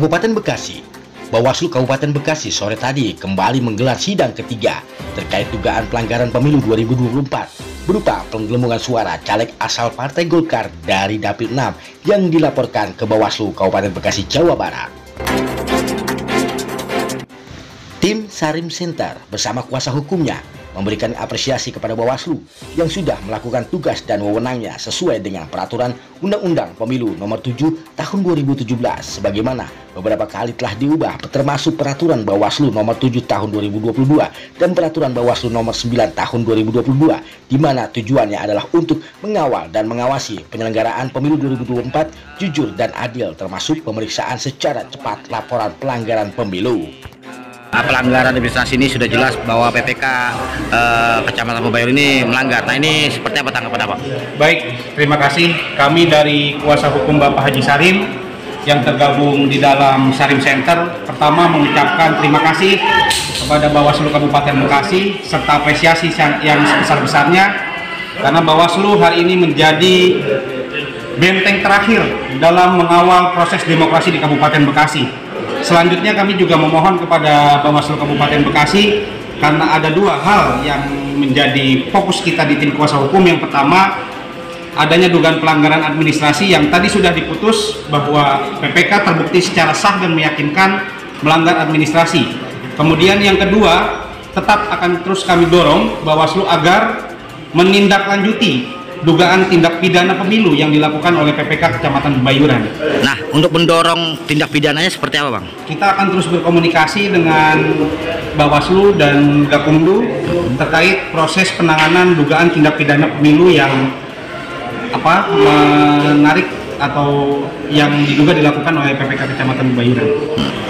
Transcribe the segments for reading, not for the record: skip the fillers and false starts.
Kabupaten Bekasi. Bawaslu Kabupaten Bekasi sore tadi kembali menggelar sidang ketiga terkait dugaan pelanggaran pemilu 2024 berupa penggelembungan suara caleg asal Partai Golkar dari Dapil 6 yang dilaporkan ke Bawaslu Kabupaten Bekasi, Jawa Barat. Tim Sarim Center bersama kuasa hukumnya memberikan apresiasi kepada Bawaslu yang sudah melakukan tugas dan wewenangnya sesuai dengan peraturan Undang-Undang Pemilu Nomor 7 Tahun 2017 sebagaimana beberapa kali telah diubah, termasuk peraturan Bawaslu Nomor 7 Tahun 2022 dan peraturan Bawaslu Nomor 9 Tahun 2022, di mana tujuannya adalah untuk mengawal dan mengawasi penyelenggaraan pemilu 2024 jujur dan adil, termasuk pemeriksaan secara cepat laporan pelanggaran pemilu. Pelanggaran administrasi ini sudah jelas bahwa PPK Kecamatan Pebayur ini melanggar. Nah, ini seperti apa tanggapan Bapak? Baik, terima kasih. Kami dari kuasa hukum Bapak Haji Sarim yang tergabung di dalam Sarim Center, pertama mengucapkan terima kasih kepada Bawaslu Kabupaten Bekasi serta apresiasi yang sebesar-besarnya karena Bawaslu hari ini menjadi benteng terakhir dalam mengawal proses demokrasi di Kabupaten Bekasi. Selanjutnya kami juga memohon kepada Bawaslu Kabupaten Bekasi karena ada dua hal yang menjadi fokus kita di tim kuasa hukum. Yang pertama, adanya dugaan pelanggaran administrasi yang tadi sudah diputus bahwa PPK terbukti secara sah dan meyakinkan melanggar administrasi. Kemudian yang kedua, tetap akan terus kami dorong Bawaslu agar menindaklanjuti dugaan tindak pidana pemilu yang dilakukan oleh PPK Kecamatan Bayuran. Nah, untuk mendorong tindak pidananya seperti apa, Bang? Kita akan terus berkomunikasi dengan Bawaslu dan Gakumdu terkait proses penanganan dugaan tindak pidana pemilu yang menarik atau yang diduga dilakukan oleh PPK Kecamatan Bayuran.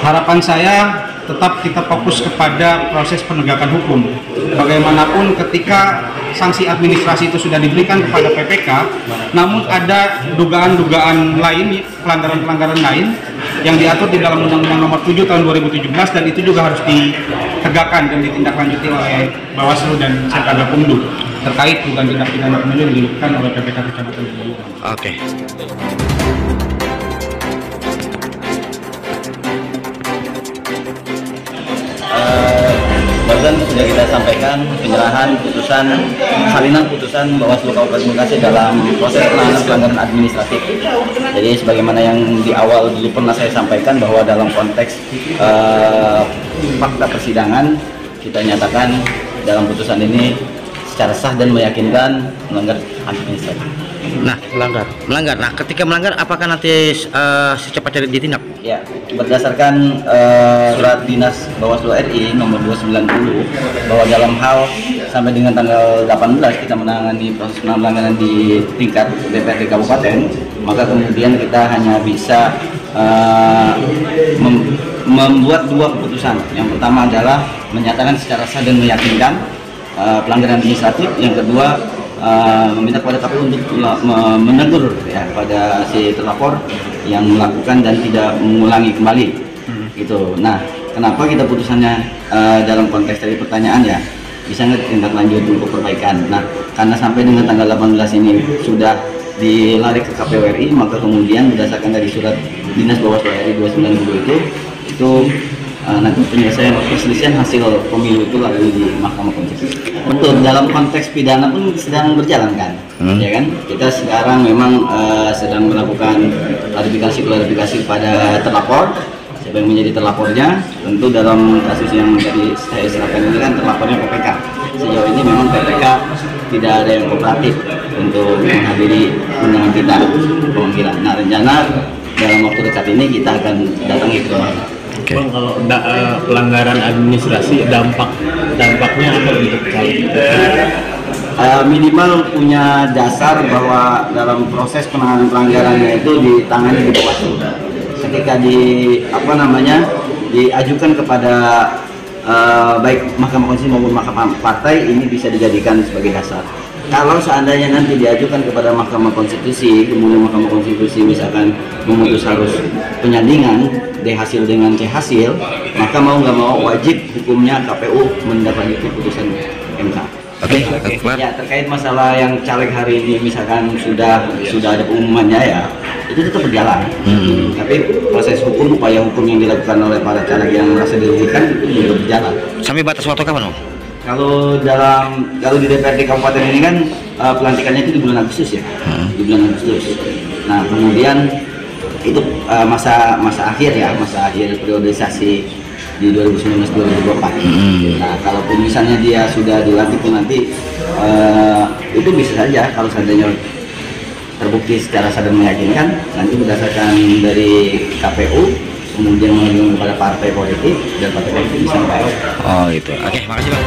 Harapan saya tetap kita fokus kepada proses penegakan hukum. Bagaimanapun ketika sanksi administrasi itu sudah diberikan kepada PPK, namun ada dugaan-dugaan lain, pelanggaran-pelanggaran lain yang diatur di dalam Undang-Undang Nomor 7 Tahun 2017 dan itu juga harus ditegakkan dan ditindaklanjuti oleh Bawaslu dan Gakumdu terkait dugaan tindak pidana pemilu yang dilakukan oleh PPK Kecamatan Bayuran. Oke. Barusan sudah kita sampaikan penyerahan putusan, salinan putusan Bawaslu Kabupaten Bekasi dalam proses penanganan pelanggaran administratif. Jadi sebagaimana yang di awal dulu pernah saya sampaikan bahwa dalam konteks fakta persidangan kita nyatakan dalam putusan ini secara sah dan meyakinkan melanggar administratif. Nah, melanggar. Nah, ketika melanggar, apakah nanti secepatnya ditindak? Ya, berdasarkan surat dinas Bawaslu RI nomor 290 bahwa dalam hal sampai dengan tanggal 18 kita menangani proses pelanggaran di tingkat DPRD Kabupaten, maka kemudian kita hanya bisa membuat dua keputusan. Yang pertama adalah menyatakan secara sah dan meyakinkan pelanggaran administratif. Yang kedua, meminta kepada KPU untuk menegur ya pada si terlapor yang melakukan dan tidak mengulangi kembali gitu. Nah, kenapa kita putusannya dalam konteks dari pertanyaan ya bisa nggak tindak lanjut untuk perbaikan. Nah, karena sampai dengan tanggal 18 ini sudah dilari ke KPU RI, maka kemudian berdasarkan dari surat dinas Bawaslu RI 290 itu nanti penyelesaian perselisihan hasil pemilu itu lalu di Mahkamah Konstitusi. Betul, dalam konteks pidana pun sedang berjalan kan, ya kan? Kita sekarang memang sedang melakukan klarifikasi pada terlapor, siapa yang menjadi terlapornya. Tentu dalam kasus yang tadi saya serahkan ini kan terlapornya PPK. Sejauh ini memang PPK tidak ada yang kooperatif untuk menghadiri undangan kita pemanggilan. Nah, rencana dalam waktu dekat ini kita akan datangi ke rumahnya. Okay. Bang, kalau pelanggaran administrasi dampaknya apa untuk minimal punya dasar bahwa dalam proses penanganan pelanggarannya itu ditangani di Bawaslu. Ketika diajukan kepada baik Mahkamah Konstitusi maupun Mahkamah Partai, ini bisa dijadikan sebagai dasar. Kalau seandainya nanti diajukan kepada Mahkamah Konstitusi, kemudian Mahkamah Konstitusi misalkan memutus harus penyandingan D hasil dengan C hasil, maka mau nggak mau wajib hukumnya KPU menindaklanjuti putusan MK. Oke, kelar. Ya, terkait masalah yang caleg hari ini misalkan sudah ada pengumumannya ya, itu tetap berjalan. Tapi proses hukum, upaya hukum yang dilakukan oleh para caleg yang merasa dirugikan itu juga berjalan. Sampai batas waktu kapan, Om? Kalau di DPRD Kabupaten ini kan pelantikannya itu di bulan Agustus ya, di bulan Agustus. Nah, kemudian itu masa akhir periodisasi di 2019-2024. Nah, kalaupun misalnya dia sudah dilantik pun nanti itu bisa saja kalau seandainya terbukti secara sah dan meyakinkan, nanti berdasarkan dari KPU kemudian mengajukan kepada partai politik dan partai politik bisa membayar. Oh, itu. Oke, makasih, Pak.